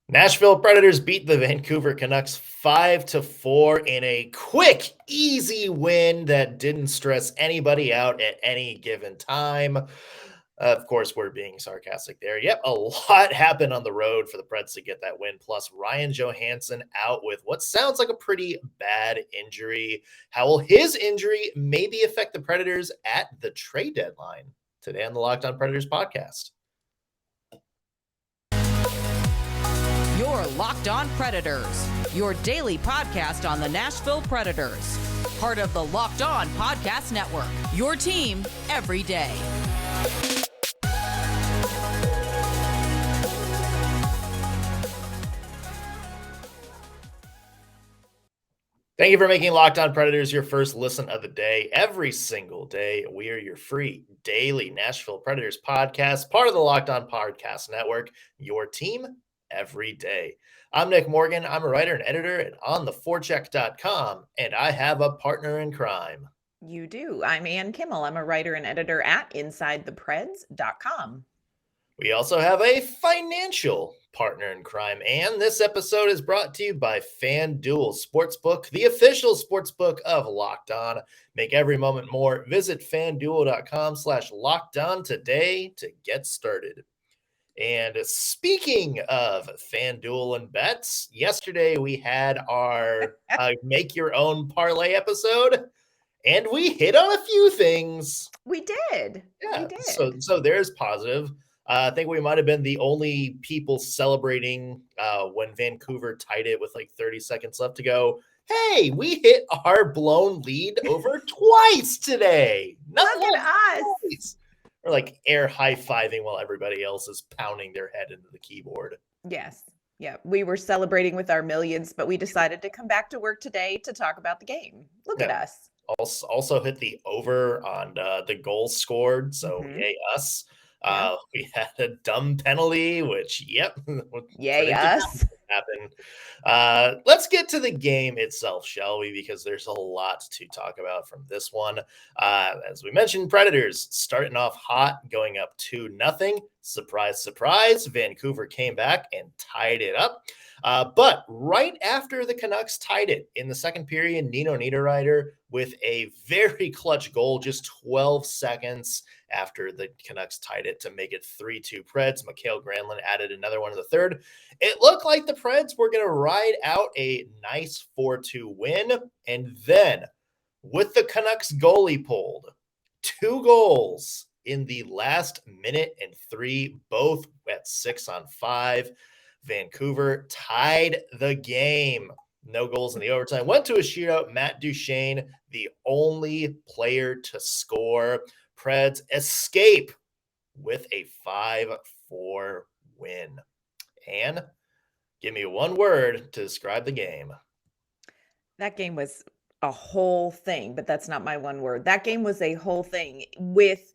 Nashville Predators beat the Vancouver Canucks 5-4 in a quick, easy win that didn't stress anybody out at any given time. Of course, we're being sarcastic there. Yep, a lot happened on the road for the Preds to get that win. Plus, Ryan Johansen out with what sounds like a pretty bad injury. How will his injury maybe affect the Predators at the trade deadline? Today on the Locked On Predators podcast. Your Locked On Predators, your daily podcast on the Nashville Predators. Part of the Locked On Podcast Network, your team every day. Thank you for making Locked On Predators your first listen of the day. Every single day, we are your free daily Nashville Predators podcast, part of the Locked On Podcast Network, your team every day. I'm Nick Morgan. I'm a writer and editor at ontheforecheck.com, and I have a partner in crime. You do. I'm Ann Kimmel. I'm a writer and editor at InsideThePreds.com. We also have a financial partner in crime, and this episode is brought to you by FanDuel Sportsbook, the official sportsbook of Locked On. Make every moment more. Visit FanDuel.com/LockedOn today to get started. And speaking of FanDuel and bets, yesterday we had our Make Your Own Parlay episode, and we hit on a few things. We did. Yeah, we did. So there's positive. I think we might have been the only people celebrating when Vancouver tied it with like 30 seconds left to go. Hey, we hit our blown lead over twice today. Look at us. Twice. We're like air high-fiving while everybody else is pounding their head into the keyboard. Yes. Yeah. We were celebrating with our millions, but we decided to come back to work today to talk about the game. Look at us. Also hit the over on the goals scored. So yay us. We had a dumb penalty, which, yay us. Happen. Let's get to the game itself, shall we? Because there's a lot to talk about from this one. As we mentioned, Predators starting off hot, going up 2-0. Surprise, surprise. Vancouver came back and tied it up. But right after the Canucks tied it in the second period, Nino Niederreiter with a very clutch goal, just 12 seconds after the Canucks tied it to make it 3-2 Preds. Mikael Granlund added another one in the third. It looked like the Preds were going to ride out a nice 4-2 win. And then with the Canucks goalie pulled, 2 goals in the last minute and 3, both at 6-on-5. Vancouver tied the game. No goals in the overtime. Went to a shootout. Matt Duchene, the only player to score. Preds escape with a 5-4 win. And give me one word to describe the game. That game was a whole thing, but that's not my one word. That game was a whole thing. With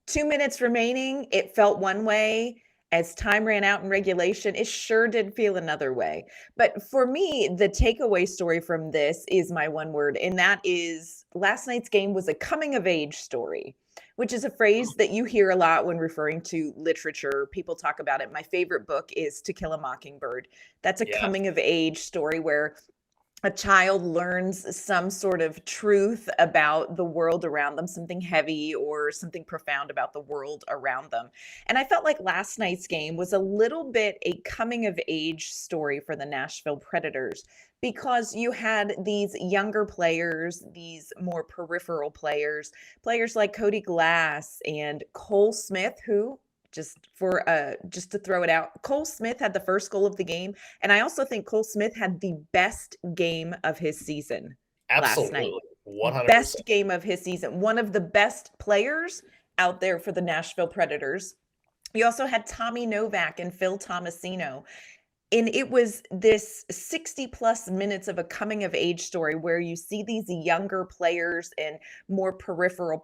2 minutes remaining, it felt one way. As time ran out in regulation, it sure did feel another way. But for me, the takeaway story from this is my one word, and that is last night's game was a coming-of-age story, which is a phrase that you hear a lot when referring to literature. People talk about it. My favorite book is To Kill a Mockingbird. That's a coming-of-age story where a child learns some sort of truth about the world around them, something heavy or something profound about the world around them. And I felt like last night's game was a little bit a coming of age story for the Nashville Predators, because you had these younger players, these more peripheral players like Cody Glass and Cole Smith, who just to throw it out, Cole Smith had the first goal of the game. And I also think Cole Smith had the best game of his season. Absolutely. Last night. 100%. Best game of his season. One of the best players out there for the Nashville Predators. You also had Tommy Novak and Phil Tomasino. And it was this 60 plus minutes of a coming of age story where you see these younger players and more peripheral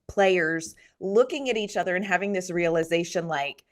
players looking at each other and having this realization, like,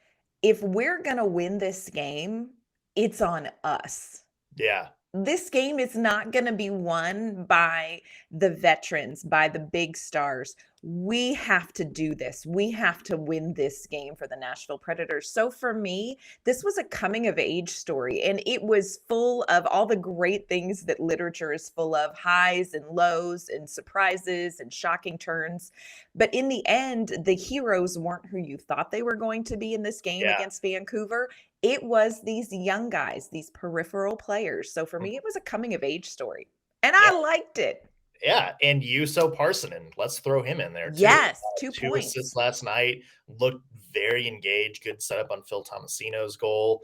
if we're going to win this game, it's on us. Yeah. This game is not going to be won by the veterans, by the big stars. we have to do this. We have to win this game for the Nashville Predators. So for me, this was a coming of age story, and it was full of all the great things that literature is full of, highs and lows and surprises and shocking turns. But in the end, the heroes weren't who you thought they were going to be in this game Yeah. against Vancouver. It was these young guys, these peripheral players. So for me, it was a coming of age story, and I liked it. Yeah, and Jusso Pärssinen, let's throw him in there too. Yes, 2 2 points. assists last night, looked very engaged, good setup on Phil Tomasino's goal.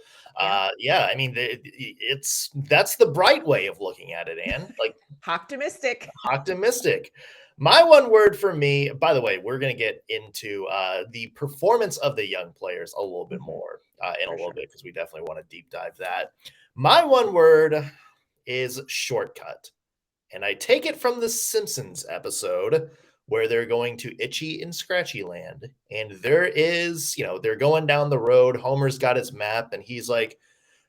Yeah. I mean, that's the bright way of looking at it, Ann. Like Optimistic. optimistic. My one word for me, by the way, we're going to get into the performance of the young players a little bit more in a little bit, because we definitely want to deep dive that. My one word is shortcut. And I take it from the Simpsons episode where they're going to Itchy and Scratchy Land. And there is, they're going down the road. Homer's got his map and he's like,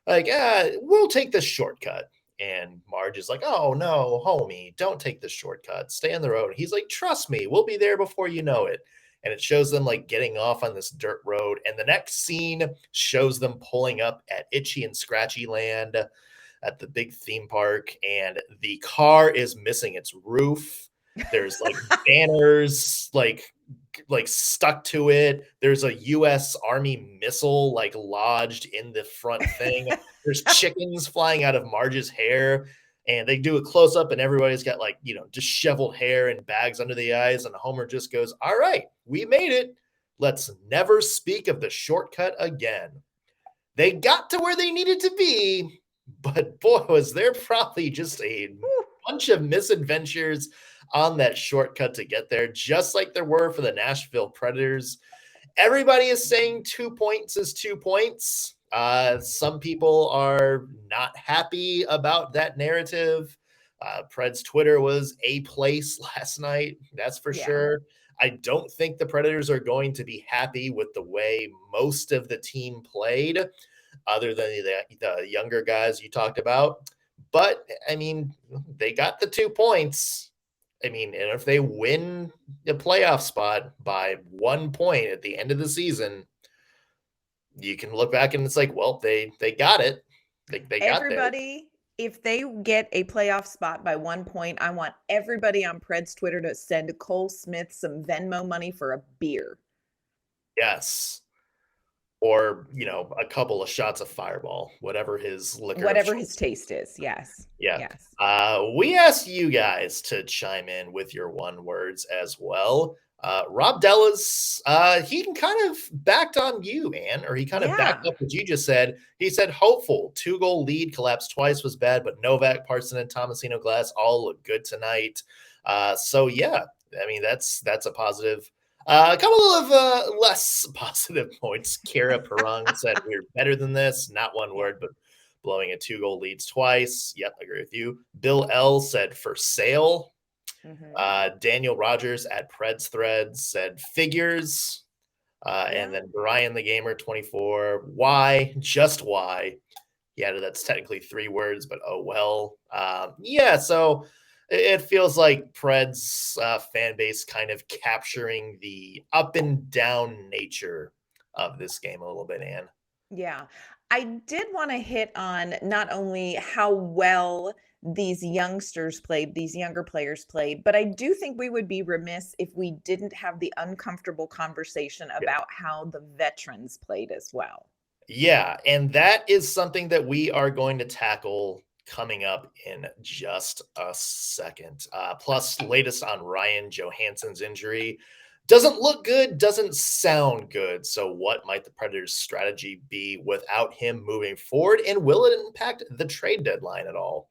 we'll take this shortcut. And Marge is like, oh, no, homie, don't take the shortcut. Stay on the road. And he's like, trust me, we'll be there before you know it. And it shows them like getting off on this dirt road. And the next scene shows them pulling up at Itchy and Scratchy Land at the big theme park, and the car is missing its roof. There's like banners like stuck to it. There's a US Army missile like lodged in the front thing. There's chickens flying out of Marge's hair, and they do a close up and everybody's got like, disheveled hair and bags under the eyes, and Homer just goes, all right, we made it. Let's never speak of the shortcut again. They got to where they needed to be, but boy, was there probably just a bunch of misadventures on that shortcut to get there, just like there were for the Nashville Predators. Everybody is saying 2 points is 2 points. Some people are not happy about that narrative. Preds Twitter was a place last night, that's for sure. I don't think the Predators are going to be happy with the way most of the team played, other than the younger guys you talked about. But, I mean, they got the 2 points. I mean, and if they win the playoff spot by 1 point at the end of the season, you can look back and it's like, well, they got it. They got everybody, if they get a playoff spot by 1 point, I want everybody on Preds Twitter to send Cole Smith some Venmo money for a beer. Yes. Or, a couple of shots of Fireball, whatever his liquor. Whatever his taste is, yes. Yeah. Yes. We asked you guys to chime in with your one words as well. Rob Della's, he kind of backed on you, Ann, or he kind of backed up what you just said. He said, hopeful, 2-goal lead, collapsed twice was bad, but Novak, Pärssinen, and Tomasino Glass all look good tonight. So, yeah, I mean, that's a positive. A couple of less positive points. Kara Perrong said we're better than this. Not one word, but blowing a 2-goal leads twice. Yep, I agree with you. Bill L said for sale. Daniel Rogers at Preds Threads said figures. And then Brian the Gamer 24. Why? Just why? Yeah, that's technically 3 words, but oh well. So it feels like Preds fan base kind of capturing the up and down nature of this game a little bit, Ann. Yeah. I did want to hit on not only how well these youngsters played, these younger players played, but I do think we would be remiss if we didn't have the uncomfortable conversation about how the veterans played as well. Yeah, and that is something that we are going to tackle coming up in just a second. Plus, latest on Ryan Johansen's injury. Doesn't look good, doesn't sound good. So what might the Predators' strategy be without him moving forward? And will it impact the trade deadline at all?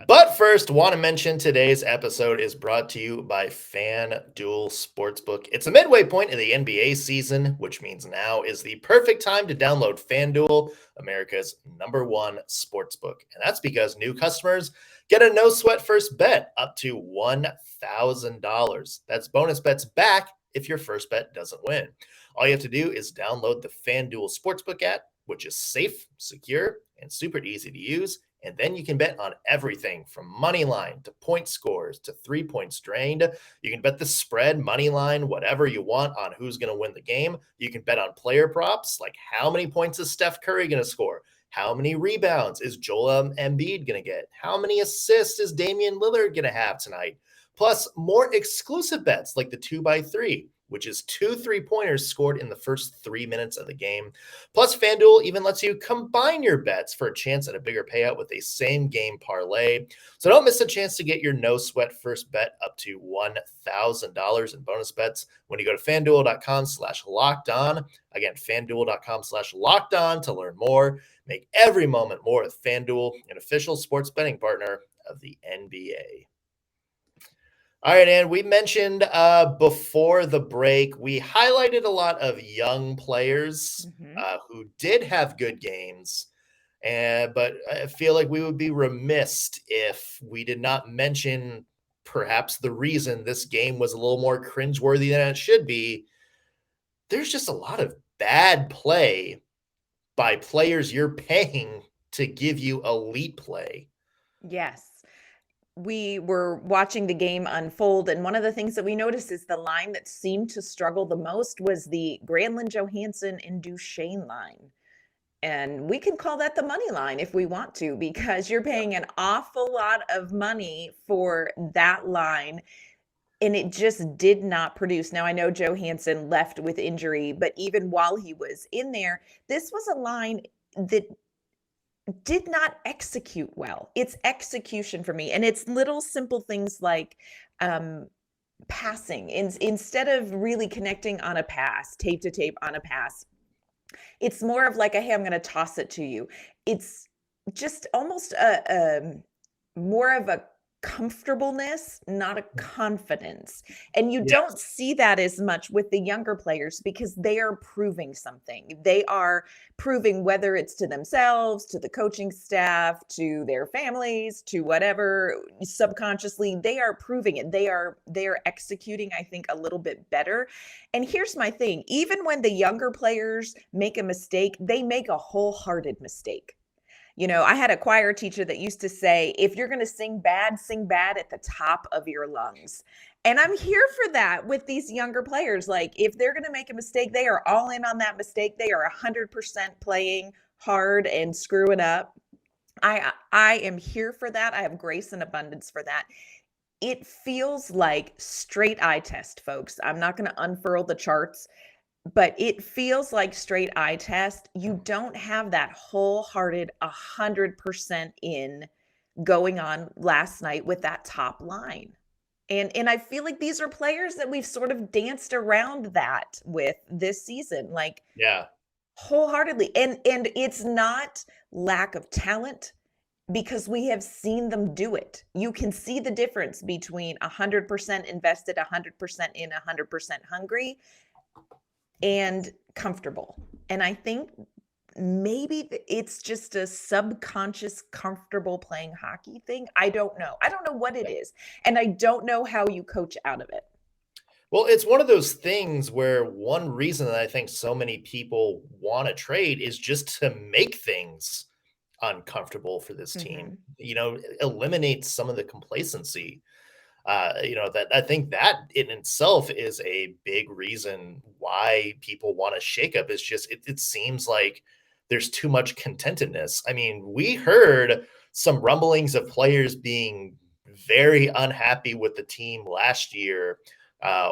But first, want to mention today's episode is brought to you by FanDuel Sportsbook. It's a midway point in the NBA season, which means now is the perfect time to download FanDuel, America's #1 sportsbook. And that's because new customers get a no-sweat first bet up to $1,000. That's bonus bets back if your first bet doesn't win. All you have to do is download the FanDuel Sportsbook app, which is safe, secure, and super easy to use. And then you can bet on everything from money line to point scores to 3 points drained. You can bet the spread, money line, whatever you want on who's going to win the game. You can bet on player props, like how many points is Steph Curry going to score? How many rebounds is Joel Embiid going to get? How many assists is Damian Lillard going to have tonight? Plus more exclusive bets like the 2x3, which is 2 3-pointers scored in the first 3 minutes of the game. Plus, FanDuel even lets you combine your bets for a chance at a bigger payout with a same-game parlay. So don't miss a chance to get your no-sweat first bet up to $1,000 in bonus bets when you go to FanDuel.com/lockedon. Again, FanDuel.com/lockedon to learn more. Make every moment more with FanDuel, an official sports betting partner of the NBA. All right, and we mentioned before the break, we highlighted a lot of young players who did have good games, but I feel like we would be remiss if we did not mention perhaps the reason this game was a little more cringeworthy than it should be. There's just a lot of bad play by players you're paying to give you elite play. Yes. We were watching the game unfold, and one of the things that we noticed is the line that seemed to struggle the most was the Ryan Johansen and Duchesne line. And we can call that the money line if we want to, because you're paying an awful lot of money for that line, and it just did not produce. Now, I know Johansen left with injury, but even while he was in there, this was a line that did not execute well. It's execution for me. And it's little simple things like passing. Instead of really connecting on a pass, tape to tape on a pass, it's more of like, hey, I'm going to toss it to you. It's just almost more of a comfortableness, not a confidence. And you don't see that as much with the younger players because they are proving something. They are proving, whether it's to themselves, to the coaching staff, to their families, to whatever, subconsciously, they are proving it. They are executing, I think, a little bit better. And here's my thing. Even when the younger players make a mistake, they make a wholehearted mistake. You know, I had a choir teacher that used to say, if you're going to sing bad at the top of your lungs. And I'm here for that with these younger players. Like, if they're going to make a mistake, they are all in on that mistake. They are 100% playing hard and screwing up. I am here for that. I have grace and abundance for that. It feels like straight eye test, folks. I'm not going to unfurl the charts, but it feels like straight eye test. You don't have that wholehearted 100% in going on last night with that top line. And I feel like these are players that we've sort of danced around that with this season, like wholeheartedly. And it's not lack of talent, because we have seen them do it. You can see the difference between 100% invested, 100% in, 100% hungry, and comfortable. And I think maybe it's just a subconscious comfortable playing hockey thing. I don't know. I don't know what it is. And I don't know how you coach out of it. Well, it's one of those things where one reason that I think so many people want to trade is just to make things uncomfortable for this team, you know, eliminate some of the complacency. You know, that I think that in itself is a big reason why people want a shakeup. Is just it seems like there's too much contentedness. I mean, we heard some rumblings of players being very unhappy with the team last year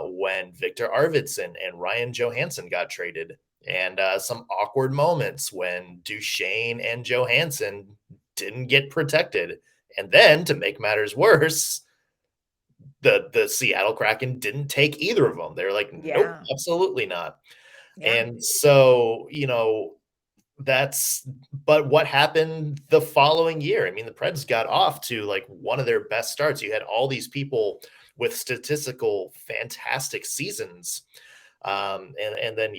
when Victor Arvidsson and Ryan Johansen got traded, and some awkward moments when Duchesne and Johansen didn't get protected. And then, to make matters worse, the Seattle Kraken didn't take either of them. They're like, nope, absolutely not. And so, you know, but what happened the following year? I mean, the Preds got off to like one of their best starts. You had all these people with statistical fantastic seasons. And then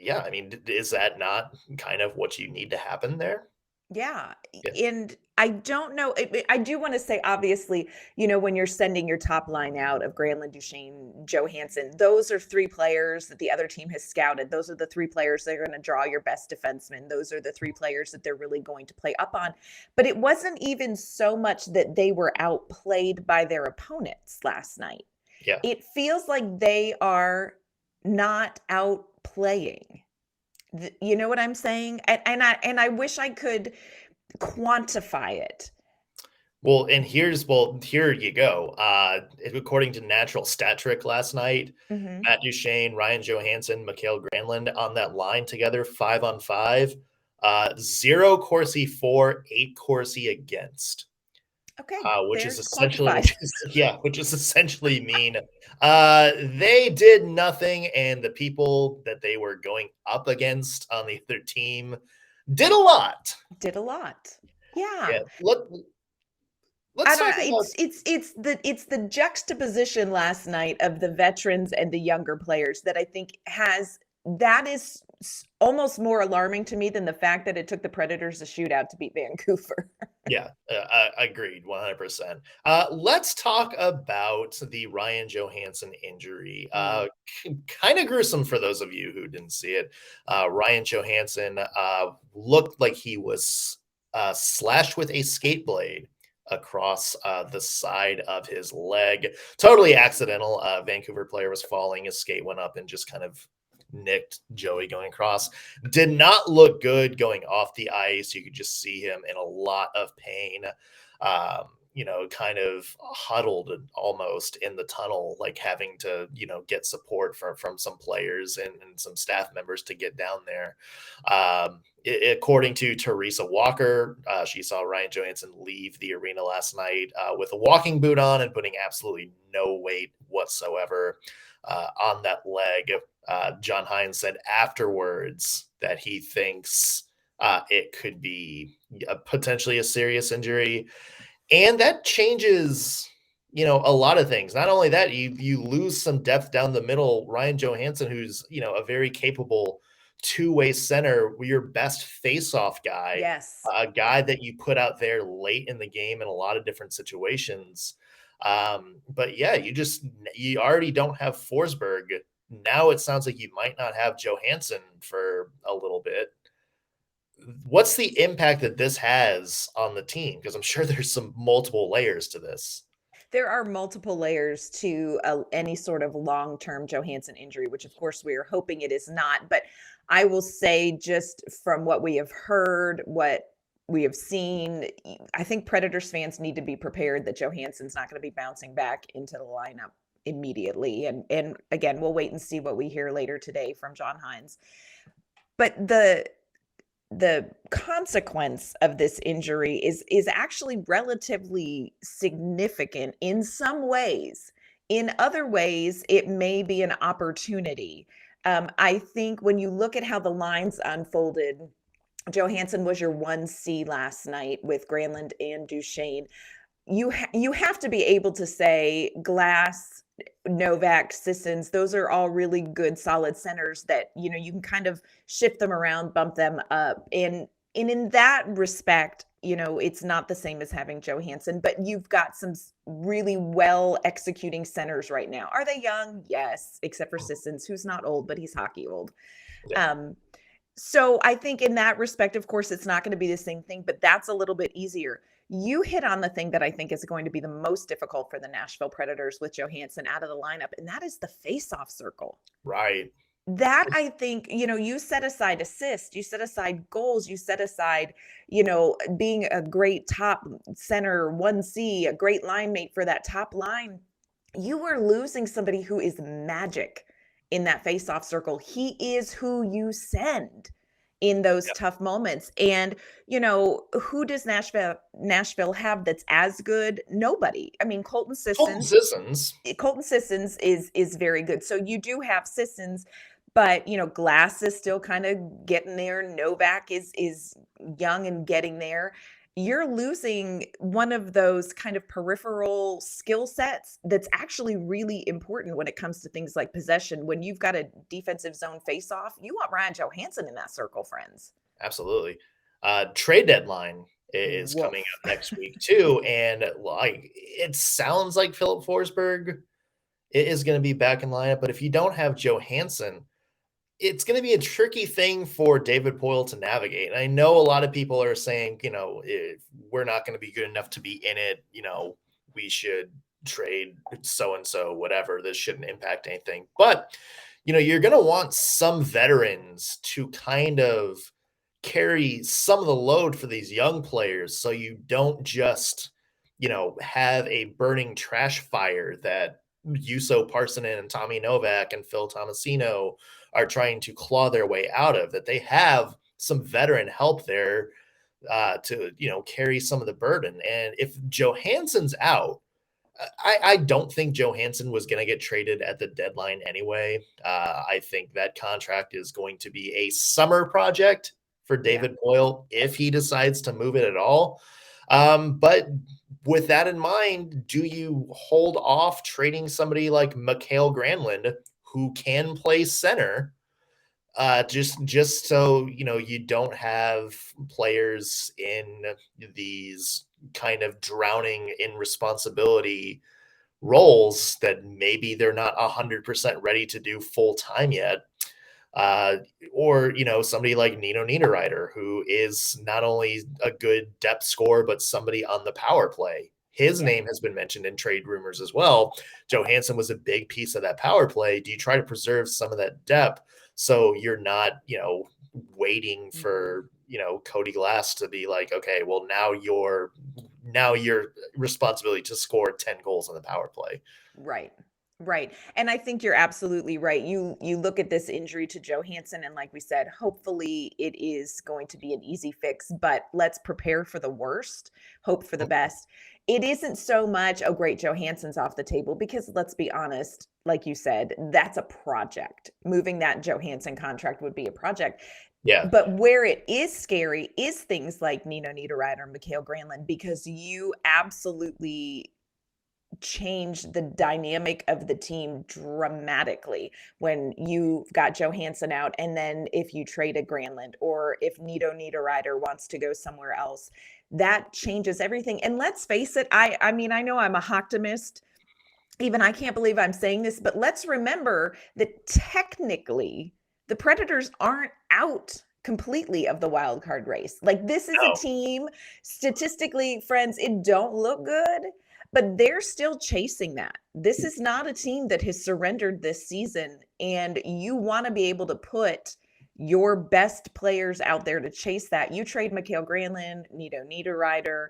I mean, is that not kind of what you need to happen there? Yeah. Yeah. And I don't know. I do want to say, obviously, when you're sending your top line out of Granlund, Duchesne, Johansson, those are three players that the other team has scouted. Those are the three players that are going to draw your best defensemen. Those are the three players that they're really going to play up on. But it wasn't even so much that they were outplayed by their opponents last night. Yeah. It feels like they are not outplaying. You know what I'm saying? And I wish I could quantify it. Well, and here you go. According to Natural Stat Trick last night, Mhm. Matt Duchene, Ryan Johansen, Mikael Granlund on that line together, 5-on-5. 0 Corsi for, 8 Corsi against. Okay, Which is there's essentially quantified. which is essentially mean they did nothing, and the people that they were going up against on the other team did a lot. Did a lot. Yeah. Yeah. Let's I don't talk know. about It's the juxtaposition last night of the veterans and the younger players that I think that is almost more alarming to me than the fact that it took the Predators a shootout to beat Vancouver. Yeah, agreed, 100%. Let's talk about the Ryan Johansen injury. Kind of gruesome for those of you who didn't see it. Ryan Johansen looked like he was slashed with a skate blade across the side of his leg. Totally accidental. Vancouver player was falling. His skate went up and just kind of nicked Joey going across. Did not look good going off the ice. You could just see him in a lot of pain, kind of huddled almost in the tunnel, like having to, get support from some players and some staff members to get down there. According to Teresa Walker, she saw Ryan Johansen leave the arena last night with a walking boot on and putting absolutely no weight whatsoever on that leg. John Hines said afterwards that he thinks it could be potentially a serious injury. And that changes, a lot of things. Not only that, you lose some depth down the middle. Ryan Johansen, who's, a very capable two-way center, your best face-off guy, Yes. a guy that you put out there late in the game in a lot of different situations. But yeah, you already don't have Forsberg. Now it sounds like you might not have Johansson for a little bit. What's the impact that this has on the team? Because I'm sure there's some multiple layers to this. There are multiple layers to any sort of long-term Johansson injury, which of course we are hoping it is not. But I will say, just from what we have heard, what we have seen, I think Predators fans need to be prepared that Johansson's not going to be bouncing back into the lineup immediately. And again, we'll wait and see what we hear later today from John Hines. But the consequence of this injury is actually relatively significant in some ways. In other ways, it may be an opportunity. I think when you look at how the lines unfolded, Johansson was your 1C last night with Granlund and Duchesne. You have to be able to say Glass, Novak, Sissons, those are all really good, solid centers that, you can kind of shift them around, bump them up. And in that respect, it's not the same as having Johansson, but you've got some really well executing centers right now. Are they young? Yes, except for Sissons, who's not old, but he's hockey old. Yeah. So I think in that respect, of course, it's not going to be the same thing, but that's a little bit easier. You hit on the thing that I think is going to be the most difficult for the Nashville Predators with Johansson out of the lineup, and that is the face-off circle. Right. That I think, you set aside assists, you set aside goals, you set aside, being a great top center, 1C, a great line mate for that top line. You are losing somebody who is magic in that face-off circle. He is who you send in those tough moments. And, who does Nashville have that's as good? Nobody. I mean, Colton Sissons is very good. So you do have Sissons, but, Glass is still kind of getting there. Novak is young and getting there. You're losing one of those kind of peripheral skill sets that's actually really important when it comes to things like possession. When you've got a defensive zone face-off, you want Ryan Johansen in that circle, friends. Absolutely. Trade deadline is coming Woof. up next week too, and like it sounds like Philip Forsberg is going to be back in lineup, but if you don't have Johansen, it's going to be a tricky thing for David Poile to navigate. And I know a lot of people are saying, if we're not going to be good enough to be in it, we should trade so-and-so, whatever. This shouldn't impact anything. But, you're going to want some veterans to kind of carry some of the load for these young players so you don't just, have a burning trash fire that Jusso Pärssinen and Tommy Novak and Phil Tomasino are trying to claw their way out of, that they have some veteran help there to, carry some of the burden. And if Johansen's out, I don't think Johansen was going to get traded at the deadline anyway. I think that contract is going to be a summer project for David Poile if he decides to move it at all. But with that in mind, do you hold off trading somebody like Mikael Granlund, who can play center, just so you don't have players in these kind of drowning in responsibility roles that maybe they're not 100% ready to do full time yet? Or somebody like Nino Niederreiter, who is not only a good depth scorer but somebody on the power play. His name has been mentioned in trade rumors as well. Johansen was a big piece of that power play. Do you try to preserve some of that depth so you're not, waiting for, Cody Glass to be like, okay, well, now your responsibility to score 10 goals on the power play. Right. Right. And I think you're absolutely right. You look at this injury to Johansen, and like we said, hopefully it is going to be an easy fix, but let's prepare for the worst, hope for the best. It isn't so much, oh, great, Johansen's off the table, because let's be honest, like you said, that's a project. Moving that Johansen contract would be a project. Yeah. But where it is scary is things like Nino Niederreiter and Mikael Granlund, because you absolutely change the dynamic of the team dramatically when you got Johansen out. And then if you trade a Granlund, or if Nino Niederreiter wants to go somewhere else, that changes everything. And let's face it, I mean, I know I'm a optimist. Even I can't believe I'm saying this, but let's remember that technically the Predators aren't out completely of the wild card race. Like, this is a team, statistically, friends, it don't look good, but they're still chasing that. This is not a team that has surrendered this season, and you want to be able to put your best players out there to chase that. You trade Mikael Granlund, Nino Niederreiter,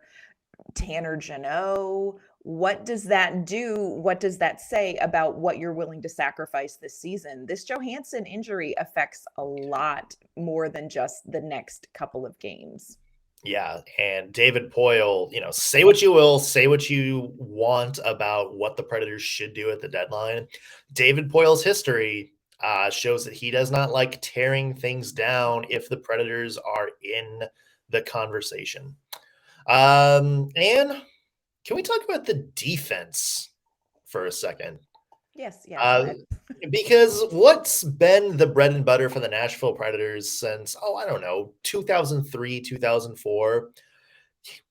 Tanner Jeannot. What does that do? What does that say about what you're willing to sacrifice this season? This Johansen injury affects a lot more than just the next couple of games. Yeah, and David Poile, say what you will, say what you want about what the Predators should do at the deadline. David Poile's history shows that he does not like tearing things down if the Predators are in the conversation. And can we talk about the defense for a second? Yes. Because what's been the bread and butter for the Nashville Predators since, 2003, 2004?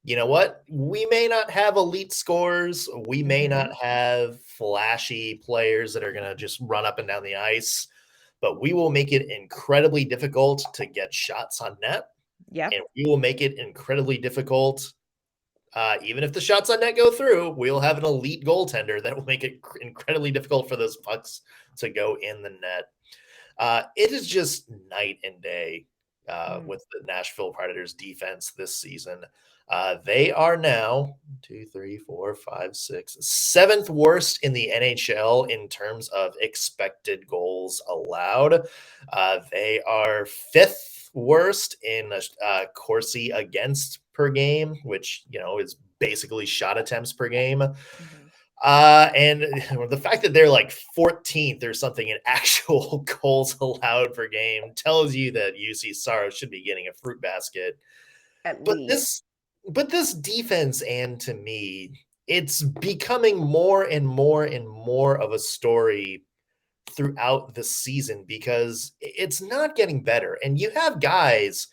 You know what? We may not have elite scores. We may not have flashy players that are going to just run up and down the ice, but we will make it incredibly difficult to get shots on net. Yeah. And we will make it incredibly difficult. Even if the shots on net go through, we'll have an elite goaltender that will make it incredibly difficult for those pucks to go in the net. It is just night and day with the Nashville Predators defense this season. They are now 7th worst in the NHL in terms of expected goals allowed. They are 5th worst in Corsi against per game, which, is basically shot attempts per game. And the fact that they're like 14th or something in actual goals allowed per game tells you that UC Saros should be getting a fruit basket. But this defense, and to me, it's becoming more and more and more of a story throughout the season because it's not getting better. And you have guys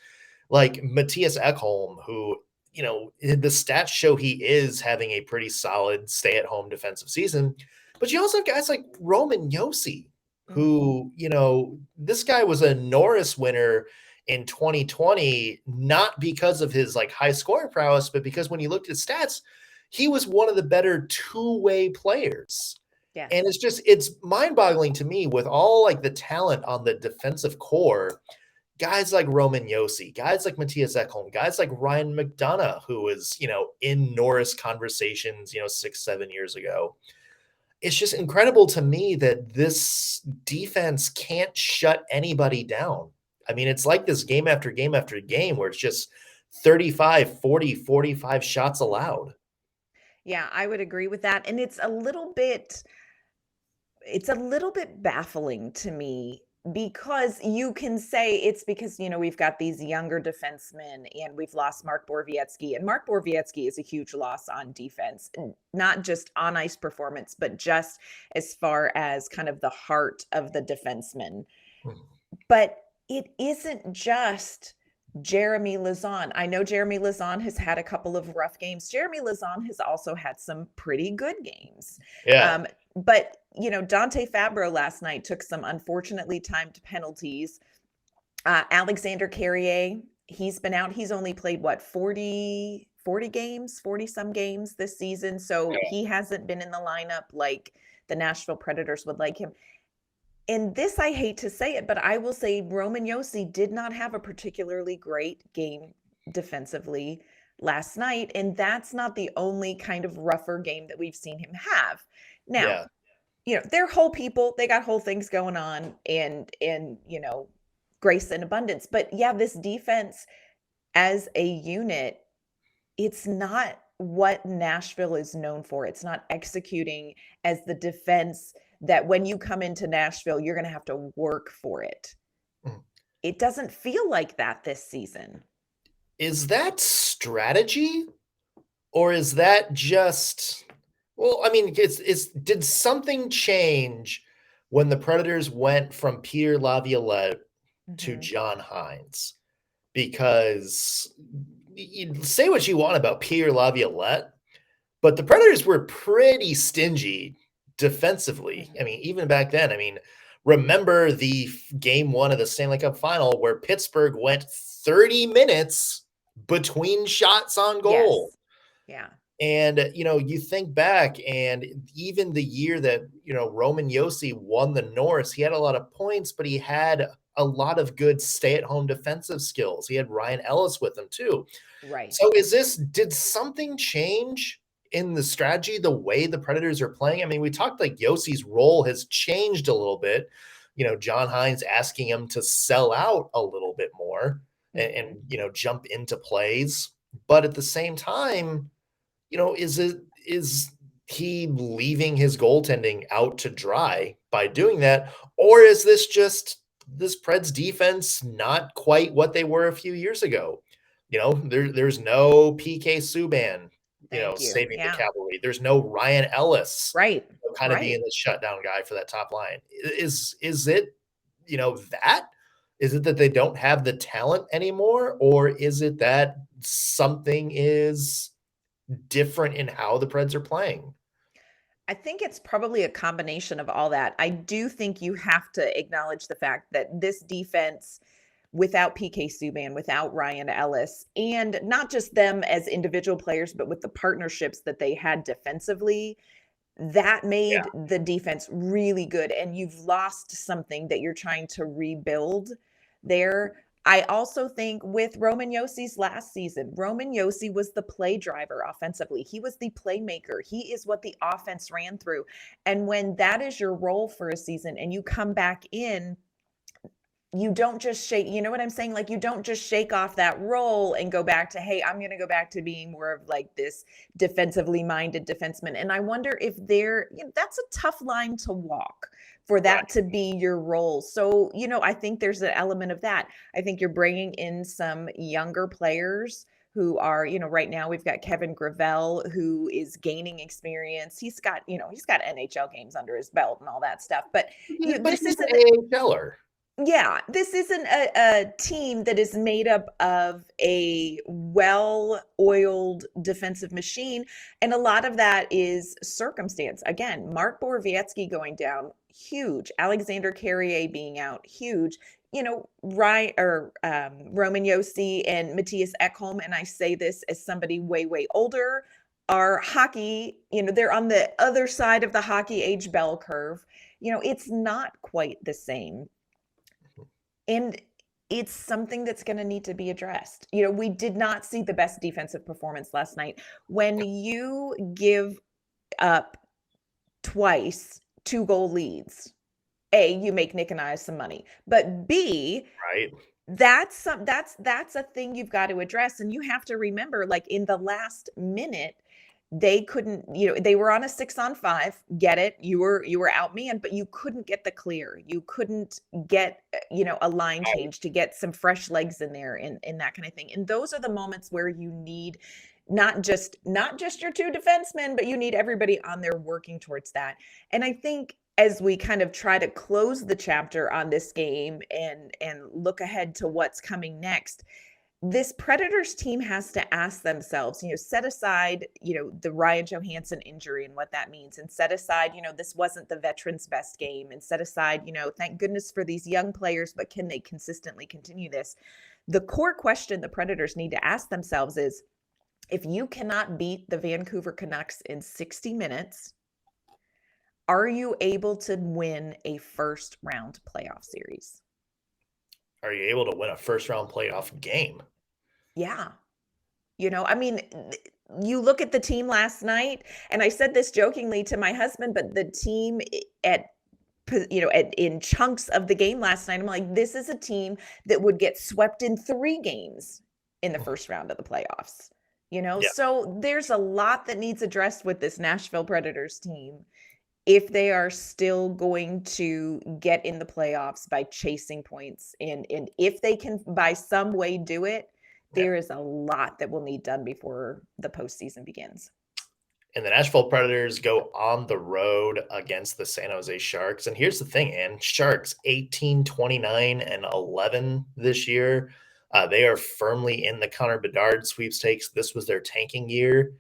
like Matthias Ekholm, who, the stats show he is having a pretty solid stay-at-home defensive season. But you also have guys like Roman Josi, who, this guy was a Norris winner in 2020, not because of his like high scoring prowess, but because when you looked at stats, he was one of the better two-way players. Yes. And it's mind-boggling to me with all like the talent on the defensive core, guys like Roman Josi, guys like Matthias Ekholm, guys like Ryan McDonough, who was, in Norris conversations, 6-7 years ago. It's just incredible to me that this defense can't shut anybody down. I mean, it's like this game after game after game where it's just 35, 40, 45 shots allowed. Yeah, I would agree with that. And it's a little bit baffling to me, because you can say it's because, we've got these younger defensemen and we've lost Mark Borowiecki, and Mark Borowiecki is a huge loss on defense, not just on ice performance, but just as far as kind of the heart of the defenseman. But it isn't just Jeremy Lauzon. I know Jeremy Lauzon has had a couple of rough games. Jeremy Lauzon has also had some pretty good games. Yeah. But, Dante Fabro last night took some unfortunately timed penalties. Alexander Carrier, he's been out. He's only played, 40 games, 40-some games this season. So he hasn't been in the lineup like the Nashville Predators would like him. And this, I hate to say it, but I will say Roman Josi did not have a particularly great game defensively last night. And that's not the only kind of rougher game that we've seen him have. Now, they're whole people. They got whole things going on and grace and abundance. But yeah, this defense as a unit, it's not what Nashville is known for. It's not executing as the defense that when you come into Nashville, you're going to have to work for it. It doesn't feel like that this season. Is that strategy, or is that just, did something change when the Predators went from Pierre Laviolette to John Hynes? Because you say what you want about Pierre Laviolette, but the Predators were pretty stingy defensively. I mean, even back then, remember the game 1 of the Stanley Cup final where Pittsburgh went 30 minutes between shots on goal. Yes. Yeah. And, you think back, and even the year that, Roman Josi won the Norris, he had a lot of points, but he had a lot of good stay-at-home defensive skills. He had Ryan Ellis with him too. Right. So did something change in the strategy, the way the Predators are playing? I mean, we talked like Yossi's role has changed a little bit. John Hynes asking him to sell out a little bit more and jump into plays. But at the same time, is he leaving his goaltending out to dry by doing that? Or is this just this Preds defense not quite what they were a few years ago? There's no PK Subban, saving the cavalry. There's no Ryan Ellis, right? Kind of being the shutdown guy for that top line. Is it, that? Is it that they don't have the talent anymore, or is it that something is different in how the Preds are playing? I think it's probably a combination of all that. I do think you have to acknowledge the fact that this defense, without PK Subban, without Ryan Ellis, and not just them as individual players, but with the partnerships that they had defensively, that made the defense really good. And you've lost something that you're trying to rebuild there. I also think with Roman Josi's last season, Roman Josi was the play driver offensively. He was the playmaker. He is what the offense ran through. And when that is your role for a season and you come back in, you don't just shake, you know what I'm saying? Like, you don't just shake off that role and go back to, hey, I'm going to go back to being more of like this defensively minded defenseman. And I wonder if that's a tough line to walk for that to be your role. So, I think there's an element of that. I think you're bringing in some younger players who are, right now we've got Kevin Gravel, who is gaining experience. He's got NHL games under his belt and all that stuff. But this is an AHLer. Yeah, this isn't a team that is made up of a well-oiled defensive machine, and a lot of that is circumstance. Again, Mark Borowiecki going down, huge. Alexander Carrier being out, huge. Roman Josi and Matthias Ekholm, and I say this as somebody way, way older, are hockey, they're on the other side of the hockey age bell curve. It's not quite the same. And it's something that's going to need to be addressed. We did not see the best defensive performance last night. When you give up twice 2-goal leads, A, you make Nick and I some money, but B, Right. that's a thing you've got to address. And you have to remember, like, in the last minute, they couldn't, they were on a 6-on-5. Get it? You were out man, but you couldn't get the clear. You couldn't get, a line change to get some fresh legs in there and that kind of thing. And those are the moments where you need not just your two defensemen, but you need everybody on there working towards that. And I think as we kind of try to close the chapter on this game and look ahead to what's coming next, this Predators team has to ask themselves, set aside, the Ryan Johansen injury and what that means, and set aside, this wasn't the veterans' best game, and set aside, thank goodness for these young players, but can they consistently continue this? The core question the Predators need to ask themselves is, if you cannot beat the Vancouver Canucks in 60 minutes, are you able to win a first-round playoff series? Are you able to win a first-round playoff game? Yeah. You look at the team last night, and I said this jokingly to my husband, but the team in chunks of the game last night, I'm like, this is a team that would get swept in 3 games in the first round of the playoffs. Yeah. So there's a lot that needs addressed with this Nashville Predators team if they are still going to get in the playoffs by chasing points. And if they can by some way do it, there is a lot that will need done before the postseason begins. And the Nashville Predators go on the road against the San Jose Sharks. And here's the thing, Ann. Sharks 18, 29, and 11 this year. They are firmly in the Connor Bedard sweepstakes. This was their tanking year.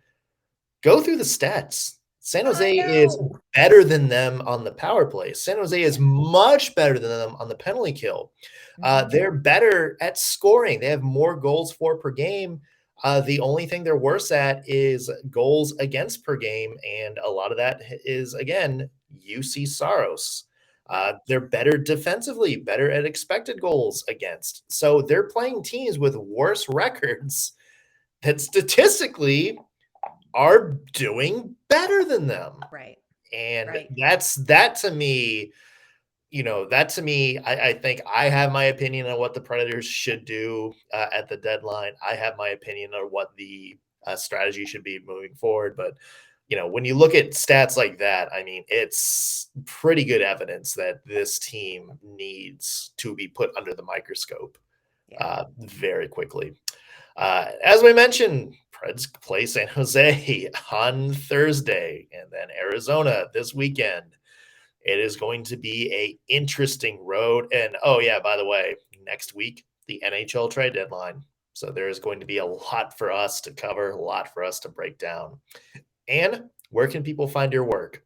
Go through the stats. San Jose is better than them on the power play. San Jose is much better than them on the penalty kill. They're better at scoring. They have more goals for per game. The only thing they're worse at is goals against per game. And a lot of that is, again, UC Saros. They're better defensively, better at expected goals against. So they're playing teams with worse records that statistically are doing better than them. Right. And right. that to me, I think I have my opinion on what the Predators should do at the deadline. I have my opinion on what the strategy should be moving forward. But, when you look at stats like that, I mean, it's pretty good evidence that this team needs to be put under the microscope very quickly. As we mentioned, Preds play San Jose on Thursday and then Arizona this weekend. It is going to be an interesting road. And, by the way, next week, the NHL trade deadline. So there is going to be a lot for us to cover, a lot for us to break down. And where can people find your work?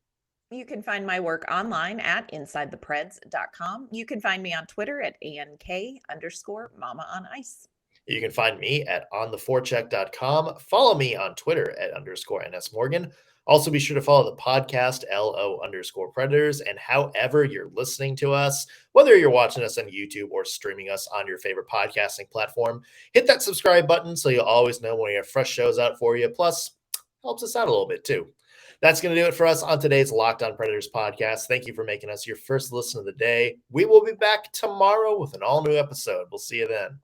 You can find my work online at InsideThePreds.com. You can find me on Twitter at ANK_MamaOnIce. You can find me at ontheforecheck.com. Follow me on Twitter at _NSMorgan. Also, be sure to follow the podcast, LO_Predators. And however you're listening to us, whether you're watching us on YouTube or streaming us on your favorite podcasting platform, hit that subscribe button so you'll always know when we have fresh shows out for you. Plus, helps us out a little bit too. That's going to do it for us on today's Locked On Predators podcast. Thank you for making us your first listen of the day. We will be back tomorrow with an all-new episode. We'll see you then.